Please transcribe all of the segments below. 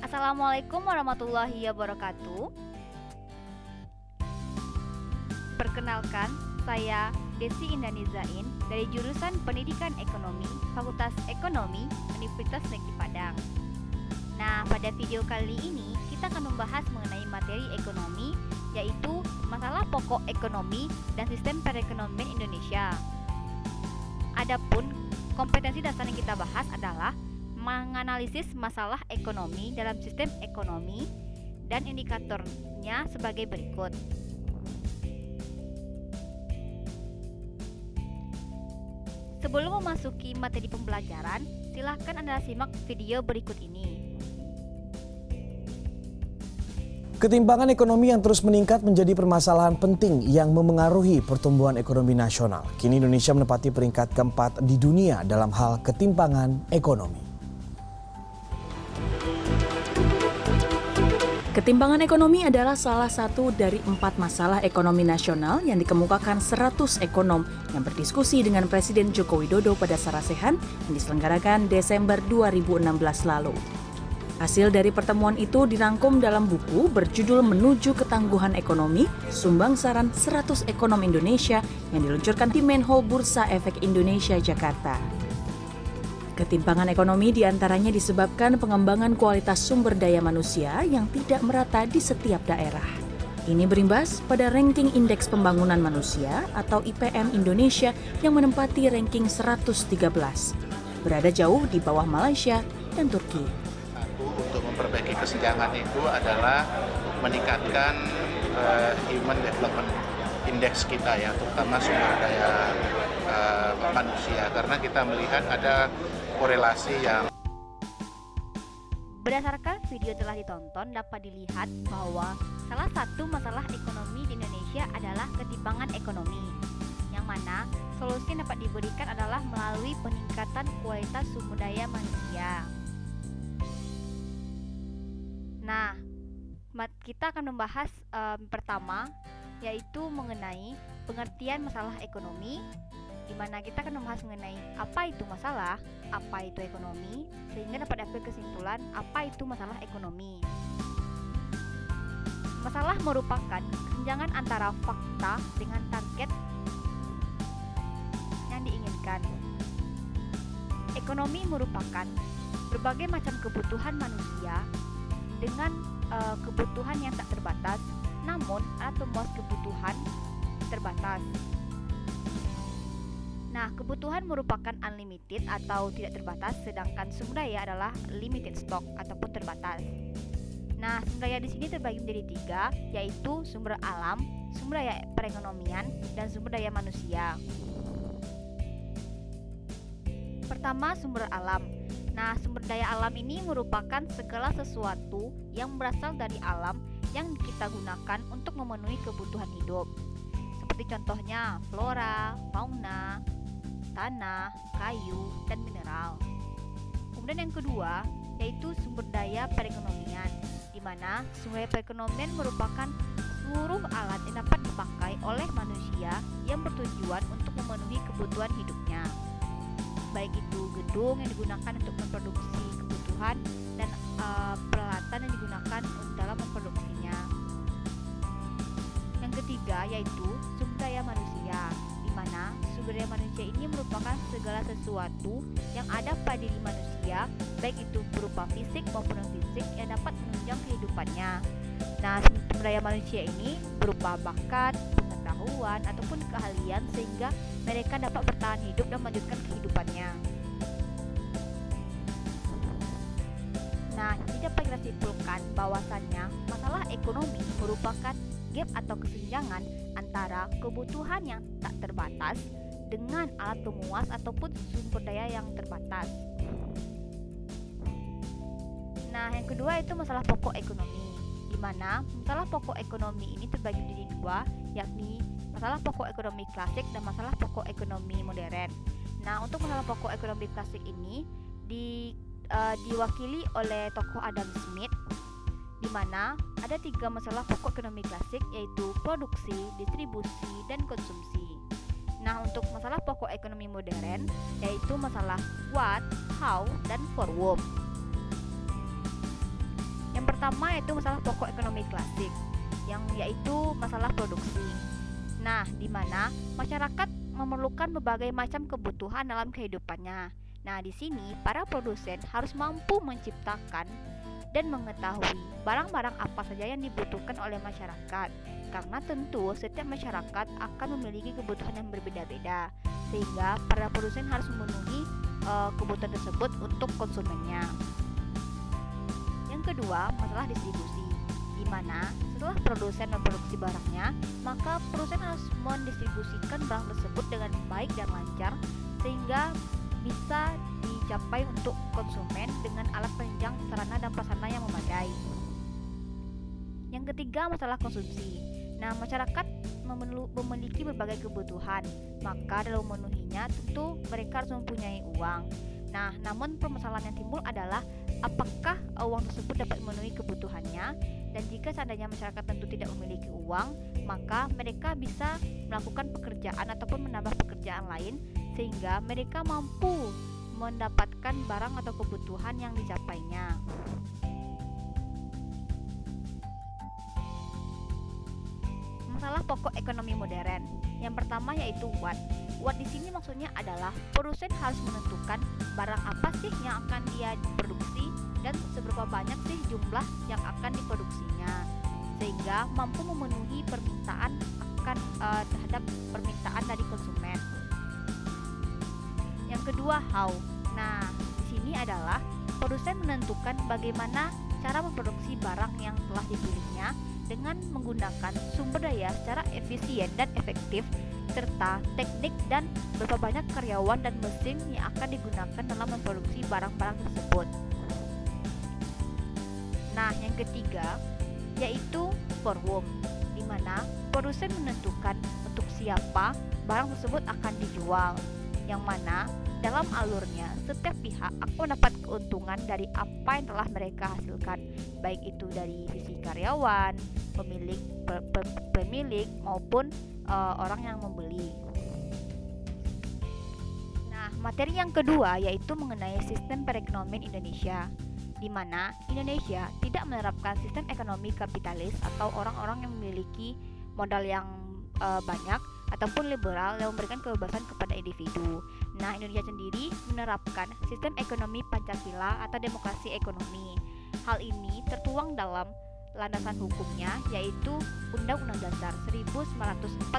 Assalamualaikum warahmatullahi wabarakatuh. Perkenalkan, saya Desi Indanizain dari jurusan Pendidikan Ekonomi, Fakultas Ekonomi, Universitas Negeri Padang. Nah, pada video kali ini kita akan membahas mengenai materi ekonomi, yaitu masalah pokok ekonomi dan sistem perekonomian Indonesia. Adapun kompetensi dasar yang kita bahas adalah menganalisis masalah ekonomi dalam sistem ekonomi dan indikatornya sebagai berikut. Sebelum memasuki materi pembelajaran, silahkan Anda simak video berikut ini. Ketimpangan ekonomi yang terus meningkat menjadi permasalahan penting yang memengaruhi pertumbuhan ekonomi nasional. Kini Indonesia menempati peringkat keempat di dunia dalam hal ketimpangan ekonomi. Ketimpangan ekonomi adalah salah satu dari 4 masalah ekonomi nasional yang dikemukakan 100 ekonom yang berdiskusi dengan Presiden Joko Widodo pada Sarasehan yang diselenggarakan Desember 2016 lalu. Hasil dari pertemuan itu dirangkum dalam buku berjudul Menuju Ketangguhan Ekonomi, Sumbang Saran 100 Ekonom Indonesia yang diluncurkan di Main Hall Bursa Efek Indonesia, Jakarta. Ketimpangan ekonomi diantaranya disebabkan pengembangan kualitas sumber daya manusia yang tidak merata di setiap daerah. Ini berimbas pada ranking Indeks Pembangunan Manusia atau IPM Indonesia yang menempati ranking 113, berada jauh di bawah Malaysia dan Turki. Untuk memperbaiki kesenjangan itu adalah meningkatkan Human Development Index kita ya, terutama sumber daya manusia, karena kita melihat ada korelasi yang. Berdasarkan video telah ditonton, dapat dilihat bahwa salah satu masalah ekonomi di Indonesia adalah ketimpangan ekonomi, yang mana solusi yang dapat diberikan adalah melalui peningkatan kualitas sumber daya manusia. Nah, kita akan membahas pertama, yaitu mengenai pengertian masalah ekonomi, di mana kita akan membahas mengenai apa itu masalah, apa itu ekonomi, sehingga dapat diambil kesimpulan apa itu masalah ekonomi. Masalah merupakan kesenjangan antara fakta dengan target yang diinginkan. Ekonomi merupakan berbagai macam kebutuhan manusia dengan kebutuhan yang tak terbatas, namun alat pemuas kebutuhan terbatas. Nah, kebutuhan merupakan unlimited atau tidak terbatas, sedangkan sumber daya adalah limited stock ataupun terbatas. Nah, sumber daya di sini terbagi menjadi 3, yaitu sumber alam, sumber daya perekonomian, dan sumber daya manusia. Pertama, sumber alam. Nah, sumber daya alam ini merupakan segala sesuatu yang berasal dari alam yang kita gunakan untuk memenuhi kebutuhan hidup. Seperti contohnya flora, fauna, tanah, kayu, dan mineral. Kemudian yang kedua, yaitu sumber daya perekonomian, di mana sumber daya perekonomian merupakan seluruh alat yang dapat dipakai oleh manusia yang bertujuan untuk memenuhi kebutuhan hidupnya. Baik itu gedung yang digunakan untuk memproduksi kebutuhan dan peralatan yang digunakan dalam memproduksinya. Yang ketiga yaitu sumber daya manusia, di mana sumber daya manusia ini merupakan segala sesuatu yang ada pada diri manusia, baik itu berupa fisik maupun non-fisik yang dapat menunjang kehidupannya. Nah, sumber daya manusia ini berupa bakat, pengetahuan, ataupun keahlian sehingga mereka dapat bertahan hidup dan melanjutkan kehidupannya. Nah, jadi dapat kita simpulkan bahwasannya masalah ekonomi merupakan gap atau kesenjangan antara kebutuhan yang tak terbatas dengan alat pemuas ataupun sumber daya yang terbatas. Nah, yang kedua itu masalah pokok ekonomi, di mana masalah pokok ekonomi ini terbagi menjadi 2, yakni masalah pokok ekonomi klasik dan masalah pokok ekonomi modern. Nah, untuk masalah pokok ekonomi klasik ini diwakili oleh tokoh Adam Smith, di mana ada 3 masalah pokok ekonomi klasik, yaitu produksi, distribusi, dan konsumsi. Nah, untuk masalah pokok ekonomi modern, yaitu masalah what, how, dan for whom. pertama yaitu masalah pokok ekonomi klasik, yang yaitu masalah produksi. Nah, di mana masyarakat memerlukan berbagai macam kebutuhan dalam kehidupannya. Nah, di sini para produsen harus mampu menciptakan dan mengetahui barang-barang apa saja yang dibutuhkan oleh masyarakat. Karena tentu setiap masyarakat akan memiliki kebutuhan yang berbeda-beda, sehingga para produsen harus memenuhi kebutuhan tersebut untuk konsumennya. Yang kedua, masalah distribusi, di mana setelah produsen memproduksi barangnya, maka produsen harus mendistribusikan barang tersebut dengan baik dan lancar sehingga bisa dicapai untuk konsumen dengan alat penunjang sarana dan prasarana yang memadai. Yang ketiga, masalah konsumsi. Nah, masyarakat memiliki berbagai kebutuhan, maka dalam memenuhinya tentu mereka harus mempunyai uang. Nah, namun permasalahan yang timbul adalah apakah uang tersebut dapat memenuhi kebutuhannya, dan jika seandainya masyarakat tentu tidak memiliki uang, maka mereka bisa melakukan pekerjaan ataupun menambah pekerjaan lain sehingga mereka mampu mendapatkan barang atau kebutuhan yang dicapainya. Masalah pokok ekonomi modern. Yang pertama yaitu what. What di sini maksudnya adalah produsen harus menentukan barang apa sih yang akan dia produksi dan seberapa banyak sih jumlah yang akan diproduksinya, sehingga mampu memenuhi permintaan terhadap permintaan dari konsumen. Yang kedua, how. Nah, di sini adalah produsen menentukan bagaimana cara memproduksi barang yang telah dipilihnya dengan menggunakan sumber daya secara efisien dan efektif, serta teknik dan berapa banyak karyawan dan mesin yang akan digunakan dalam memproduksi barang-barang tersebut. Nah, yang ketiga yaitu for whom, di mana produsen menentukan untuk siapa barang tersebut akan dijual, yang mana dalam alurnya setiap pihak akan mendapat keuntungan dari apa yang telah mereka hasilkan, baik itu dari sisi karyawan, pemilik maupun orang yang membeli. Nah, materi yang kedua yaitu mengenai sistem perekonomian Indonesia, di mana Indonesia tidak menerapkan sistem ekonomi kapitalis atau orang-orang yang memiliki modal yang banyak ataupun liberal yang memberikan kebebasan kepada individu. Nah, Indonesia sendiri menerapkan sistem ekonomi Pancasila atau demokrasi ekonomi. Hal ini tertuang dalam landasan hukumnya yaitu Undang-Undang Dasar 1945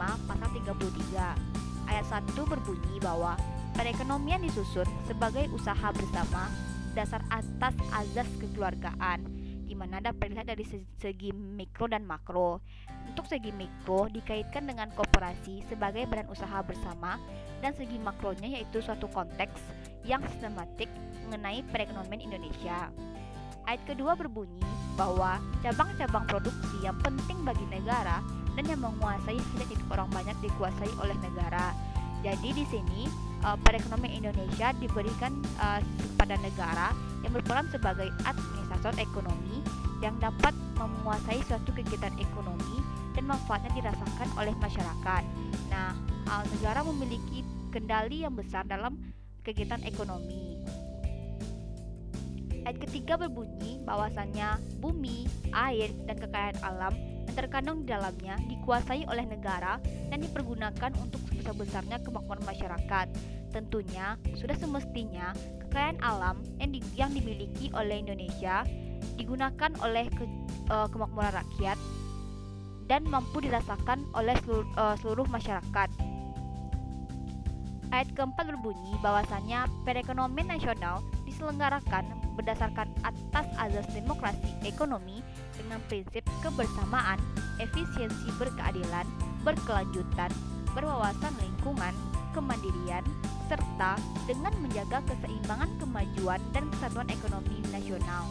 pasal 33. Ayat 1 berbunyi bahwa perekonomian disusun sebagai usaha bersama dasar atas azas kekeluargaan, di mana dapat dilihat dari segi mikro dan makro. Untuk segi mikro dikaitkan dengan koperasi sebagai badan usaha bersama, dan segi makronya yaitu suatu konteks yang sistematik mengenai perekonomian Indonesia. Ayat kedua berbunyi bahwa cabang-cabang produksi yang penting bagi negara dan yang menguasai hajat hidup orang banyak dikuasai oleh negara. Jadi di sini perekonomian Indonesia diberikan kepada negara yang berperan sebagai administrator ekonomi yang dapat menguasai suatu kegiatan ekonomi dan manfaatnya dirasakan oleh masyarakat. Nah, negara memiliki kendali yang besar dalam kegiatan ekonomi. Ayat ketiga berbunyi bahwasannya bumi, air, dan kekayaan alam yang terkandung di dalamnya dikuasai oleh negara dan dipergunakan untuk sebesar-besarnya kemakmuran masyarakat. Tentunya sudah semestinya kekayaan alam yang dimiliki oleh Indonesia digunakan oleh kemakmuran rakyat dan mampu dirasakan oleh seluruh masyarakat. Ayat keempat berbunyi bahwasannya perekonomian nasional diselenggarakan berdasarkan atas azas demokrasi ekonomi dengan prinsip kebersamaan, efisiensi berkeadilan, berkelanjutan, berwawasan lingkungan, kemandirian, serta dengan menjaga keseimbangan kemajuan dan kesatuan ekonomi nasional.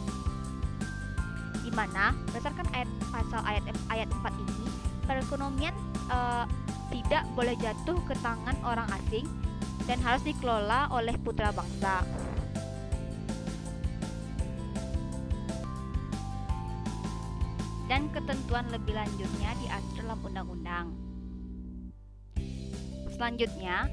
Di mana berdasarkan ayat 4 ini, perekonomian tidak boleh jatuh ke tangan orang asing dan harus dikelola oleh putra bangsa. Dan ketentuan lebih lanjutnya diatur dalam undang-undang. Selanjutnya,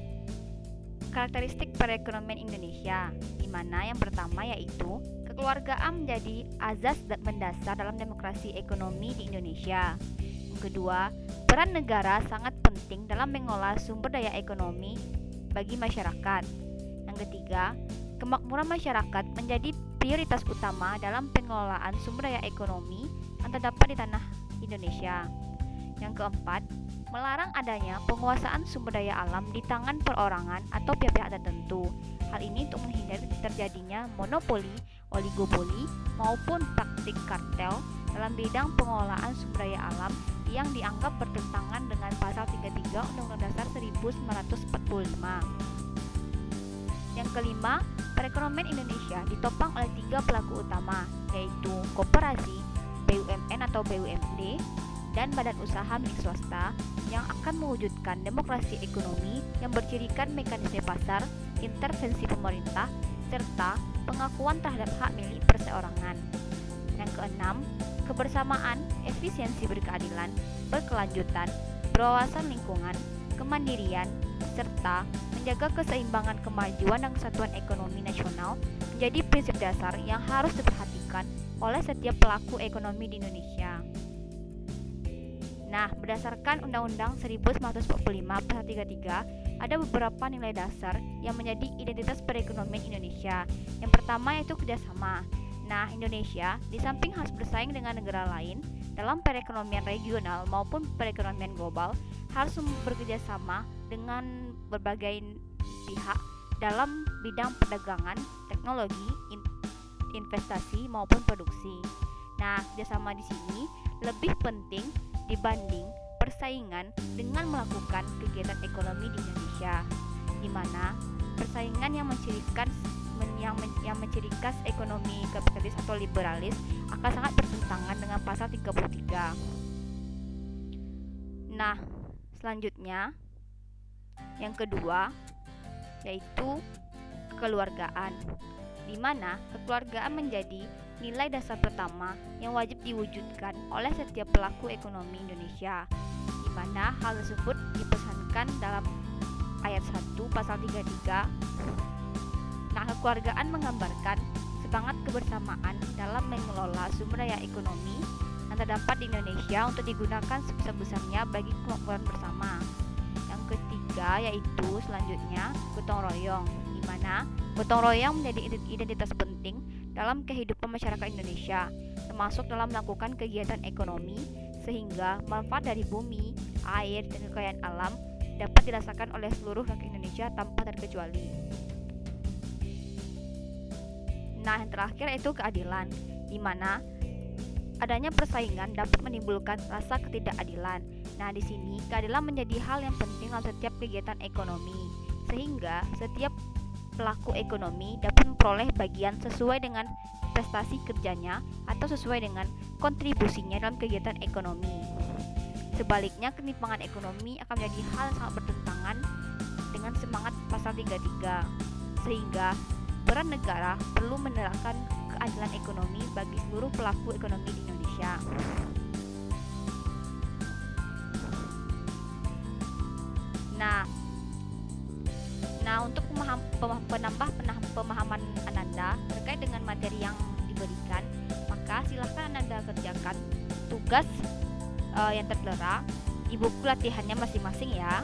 karakteristik perekonomian Indonesia, di mana yang pertama yaitu Kekeluargaan menjadi azas mendasar dalam demokrasi ekonomi di Indonesia. Yang kedua, peran negara sangat penting dalam mengolah sumber daya ekonomi bagi masyarakat. Yang ketiga, kemakmuran masyarakat menjadi prioritas utama dalam pengelolaan sumber daya ekonomi yang terdapat di tanah Indonesia. Yang keempat, melarang adanya penguasaan sumber daya alam di tangan perorangan atau pihak-pihak tertentu. Hal ini untuk menghindari terjadinya monopoli, oligopoli, maupun praktik kartel dalam bidang pengelolaan sumber daya alam yang dianggap bertentangan dengan pasal 33 Undang-Undang Dasar 1945. Yang kelima, perekonomian Indonesia ditopang oleh 3 pelaku utama, yaitu koperasi, BUMN atau BUMD, dan badan usaha milik swasta yang akan mewujudkan demokrasi ekonomi yang bercirikan mekanisme pasar, intervensi pemerintah, serta pengakuan terhadap hak milik perseorangan. Yang keenam, kebersamaan, efisiensi berkeadilan, berkelanjutan, berwawasan lingkungan, kemandirian, serta menjaga keseimbangan kemajuan dan kesatuan ekonomi nasional menjadi prinsip dasar yang harus diperhatikan oleh setiap pelaku ekonomi di Indonesia. Nah, berdasarkan Undang-Undang 1945 Pasal 33, ada beberapa nilai dasar yang menjadi identitas perekonomian Indonesia. Yang pertama yaitu kerjasama. Nah, Indonesia di samping harus bersaing dengan negara lain dalam perekonomian regional maupun perekonomian global, harus bekerja sama dengan berbagai pihak dalam bidang perdagangan, teknologi, investasi maupun produksi. Nah, kerjasama di sini lebih penting dibanding persaingan dengan melakukan kegiatan ekonomi di Indonesia, di mana persaingan yang mencirikas ekonomi kapitalis atau liberalis akan sangat bertentangan dengan pasal 33. Nah, selanjutnya yang kedua yaitu kekeluargaan, di mana kekeluargaan menjadi nilai dasar pertama yang wajib diwujudkan oleh setiap pelaku ekonomi Indonesia, di mana hal tersebut dipesankan dalam ayat 1 pasal 33. Nah, kekeluargaan menggambarkan semangat kebersamaan dalam mengelola sumber daya ekonomi yang terdapat di Indonesia untuk digunakan sebesar-besarnya bagi kemakmuran bersama. Yang ketiga yaitu selanjutnya gotong royong, di mana gotong royong menjadi identitas penting dalam kehidupan masyarakat Indonesia, termasuk dalam melakukan kegiatan ekonomi, sehingga manfaat dari bumi, air, dan kekayaan alam dapat dirasakan oleh seluruh rakyat Indonesia tanpa terkecuali. Nah, yang terakhir yaitu keadilan, di mana adanya persaingan dapat menimbulkan rasa ketidakadilan. Nah, di sini keadilan menjadi hal yang penting dalam setiap kegiatan ekonomi, sehingga setiap pelaku ekonomi dapat memperoleh bagian sesuai dengan prestasi kerjanya atau sesuai dengan kontribusinya dalam kegiatan ekonomi. Sebaliknya, ketimpangan ekonomi akan menjadi hal yang sangat bertentangan dengan semangat pasal 33, sehingga peran negara perlu menerapkan keadilan ekonomi bagi seluruh pelaku ekonomi di Indonesia. Nah, untuk penambah pemahaman Ananda terkait dengan materi yang diberikan, maka silahkan Ananda kerjakan tugas yang tertera di buku latihannya masing-masing ya.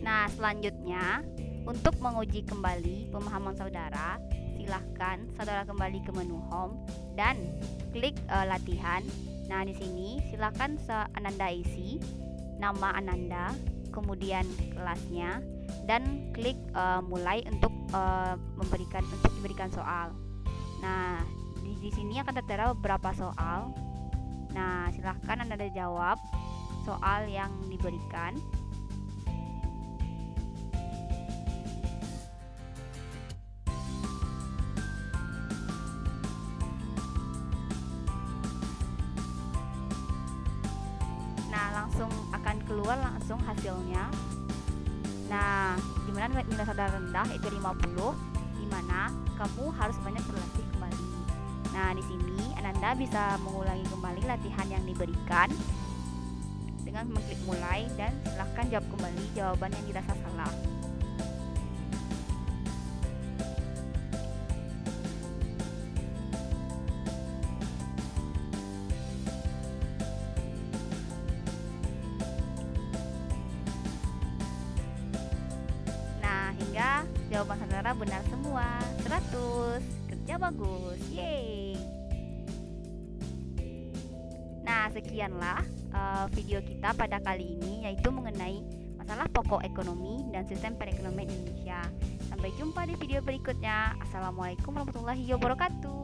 Nah, selanjutnya untuk menguji kembali pemahaman saudara, silahkan saudara kembali ke menu home dan klik latihan. Nah, di sini silahkan Ananda isi nama Ananda, kemudian kelasnya, dan klik mulai untuk diberikan soal. Nah, di sini akan tertera beberapa soal. Nah, silahkan Anda jawab soal yang diberikan. Langsung akan keluar langsung hasilnya. Nah, dimana nilai saudara rendah itu 50, dimana kamu harus banyak berlatih kembali. Nah, di sini Ananda bisa mengulangi kembali latihan yang diberikan dengan mengklik mulai dan silahkan jawab kembali jawaban yang dirasa salah. jawaban saudara benar semua. 100. Kerja bagus. Yeay. Nah, sekianlah video kita pada kali ini, yaitu mengenai masalah pokok ekonomi dan sistem perekonomian Indonesia. Sampai jumpa di video berikutnya. Assalamualaikum warahmatullahi wabarakatuh.